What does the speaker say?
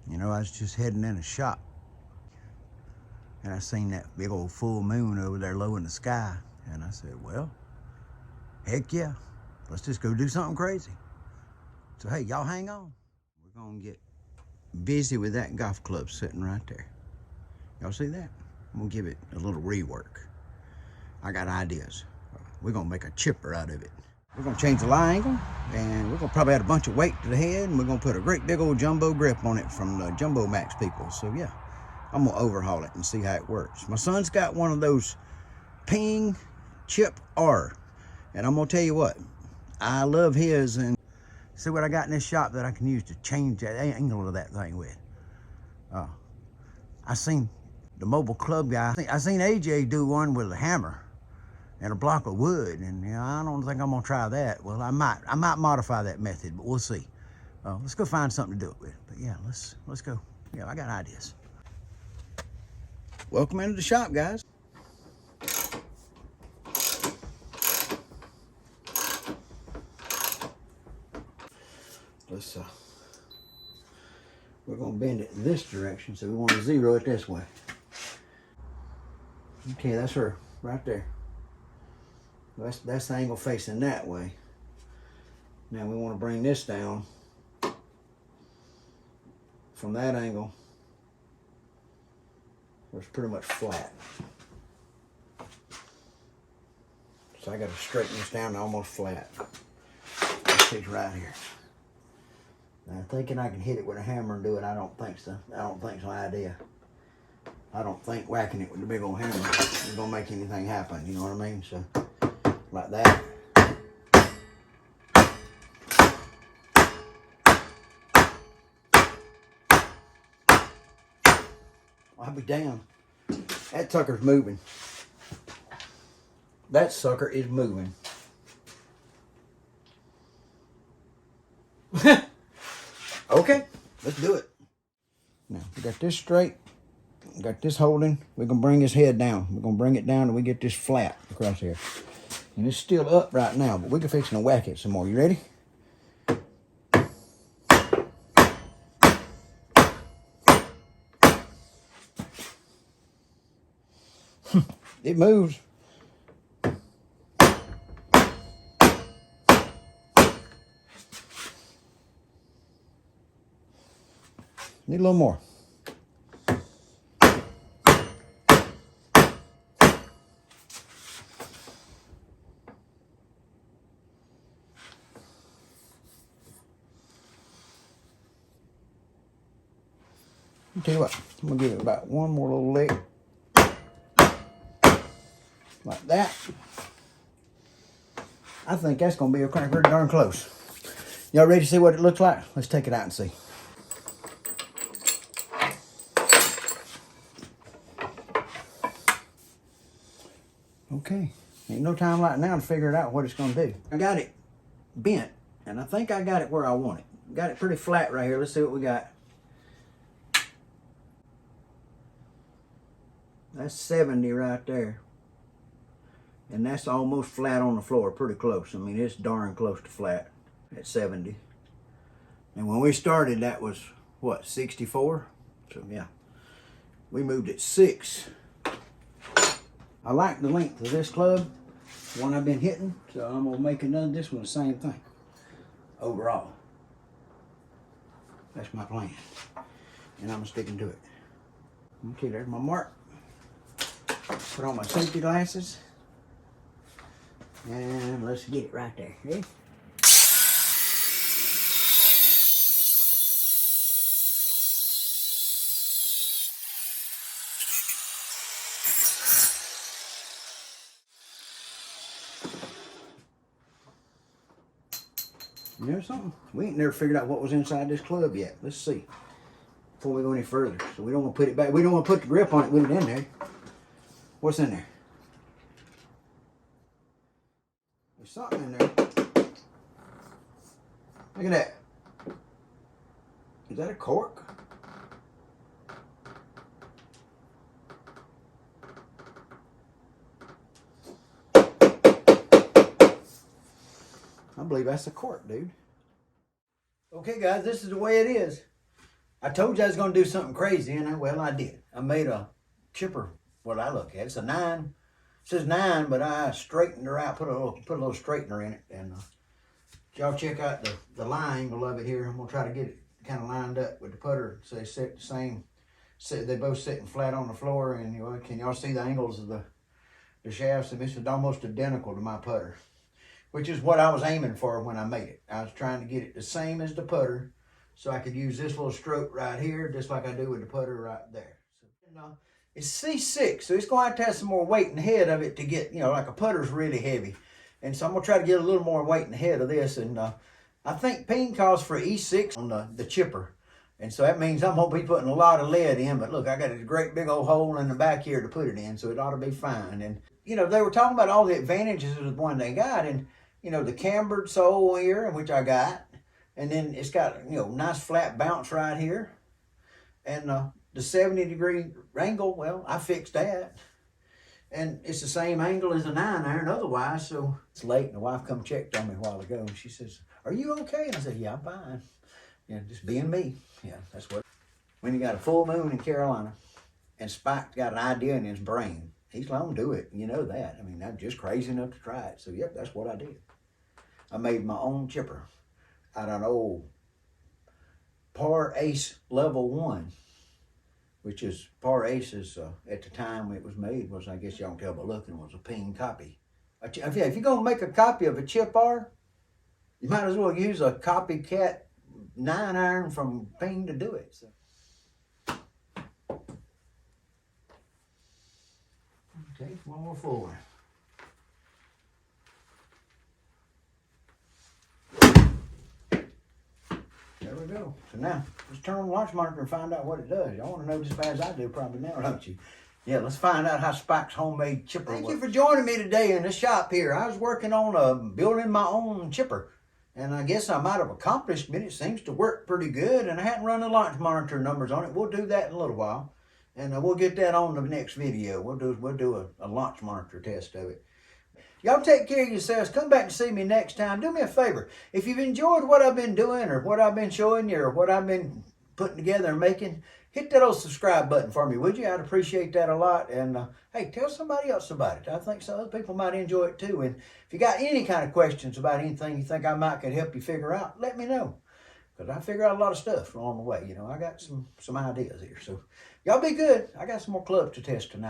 You know, I was just heading in a shop, and I seen that big old full moon over there low in the sky, and I said, well, heck yeah, let's just go do something crazy. So hey, y'all hang on. We're gonna get busy with that golf club sitting right there. Y'all see that? I'm gonna give it a little rework. I got ideas. We're gonna make a chipper out of it. We're gonna change the lie angle, and we're gonna probably add a bunch of weight to the head, and we're gonna put a great big old jumbo grip on it from the JumboMax people. So yeah, I'm gonna overhaul it and see how it works. My son's got one of those Ping Chip R, and I'm gonna tell you what, I love his. And see what I got in this shop that I can use to change that angle of that thing with. I seen the mobile club guy. I seen AJ do one with a hammer and a block of wood, and you know, I don't think I'm gonna try that. Well, I might modify that method, but we'll see. Let's go find something to do it with. But yeah, let's go. Yeah, I got ideas. Welcome into the shop, guys. Let's we're gonna bend it this direction, so we want to zero it this way. Okay, that's her right there. That's the angle facing that way. Now we want to bring this down from that angle where it's pretty much flat. So I got to straighten this down to almost flat. She's right here. Now thinking I can hit it with a hammer and do it, I don't think so. I don't think so idea. I don't think whacking it with the big old hammer is gonna make anything happen, you know what I mean? So like that. I'll be damned. That sucker's moving. That sucker is moving. Okay, let's do it. Now, we got this straight. We got this holding. We're going to bring his head down. We're going to bring it down and we get this flat across here. And it's still up right now, but we can fix it and whack it some more. You ready? It moves. Need a little more. I'll tell you what, I'm gonna give it about one more little lick. Like that. I think that's gonna be pretty darn close. Y'all ready to see what it looks like? Let's take it out and see. Okay, ain't no time like now to figure it out what it's gonna do. I got it bent, and I think I got it where I want it. Got it pretty flat right here. Let's see what we got. That's 70 right there. And that's almost flat on the floor, pretty close. I mean, it's darn close to flat at 70. And when we started, that was, what, 64? So, yeah. We moved it 6. I like the length of this club, the one I've been hitting, so I'm going to make another, this one the same thing, overall. That's my plan. And I'm sticking to it. Okay, there's my mark. Put on my safety glasses. And let's get it right there. Ready? You know something? We ain't never figured out what was inside this club yet. Let's see. Before we go any further. So we don't want to put it back. We don't want to put the grip on it with it in there. What's in there? There's something in there. Look at that. Is that a cork? I believe that's a cork, dude. Okay, guys, this is the way it is. I told you I was going to do something crazy, and well, I did. I made a chipper, what I look at. It's a 9. It says 9, but I straightened her out, put a little straightener in it. And y'all check out the line angle of it here. I'm going to try to get it kind of lined up with the putter so they sit the same. They both sitting flat on the floor, and can y'all see the angles of the shafts? And this is almost identical to my putter, which is what I was aiming for when I made it. I was trying to get it the same as the putter, so I could use this little stroke right here, just like I do with the putter right there. So, it's C6, so it's going to have some more weight in the head of it to get, like a putter's really heavy. And so I'm going to try to get a little more weight in the head of this. And I think peen calls for E6 on the chipper. And so that means I'm going to be putting a lot of lead in. But look, I got a great big old hole in the back here to put it in, so it ought to be fine. And, they were talking about all the advantages of the one they got. And, the cambered sole here, which I got. And then it's got, nice flat bounce right here. And the 70-degree angle, well, I fixed that. And it's the same angle as a 9-iron otherwise. So it's late, and the wife come checked on me a while ago. And she says, "Are you okay?" And I said, "Yeah, I'm fine. Just being me." Yeah, that's what. When you got a full moon in Carolina, and Spike's got an idea in his brain, he's going to do it. You know that. I mean, I'm just crazy enough to try it. So, yep, that's what I did. I made my own chipper out of an old Par Ace Level 1, which is Par Aces at the time it was made was, I guess y'all can tell by looking, was a peen copy. If you're going to make a copy of a chip R, you might as well use a copycat 9-iron from peen to do it. So. Okay, one more forward. There we go. So now, let's turn on the launch monitor and find out what it does. Y'all want to know just as bad as I do probably now, don't you? Yeah, let's find out how Spike's homemade chipper works. Thank you for joining me today in the shop here. I was working on building my own chipper. And I guess I might have accomplished it. It seems to work pretty good. And I hadn't run the launch monitor numbers on it. We'll do that in a little while. And we'll get that on the next video. We'll do a launch monitor test of it. Y'all take care of yourselves. Come back and see me next time. Do me a favor. If you've enjoyed what I've been doing or what I've been showing you or what I've been putting together and making, hit that old subscribe button for me, would you? I'd appreciate that a lot. And, hey, tell somebody else about it. I think some other people might enjoy it too. And if you got any kind of questions about anything you think I might could help you figure out, let me know. Because I figure out a lot of stuff along the way. I got some ideas here. So y'all be good. I got some more clubs to test tonight.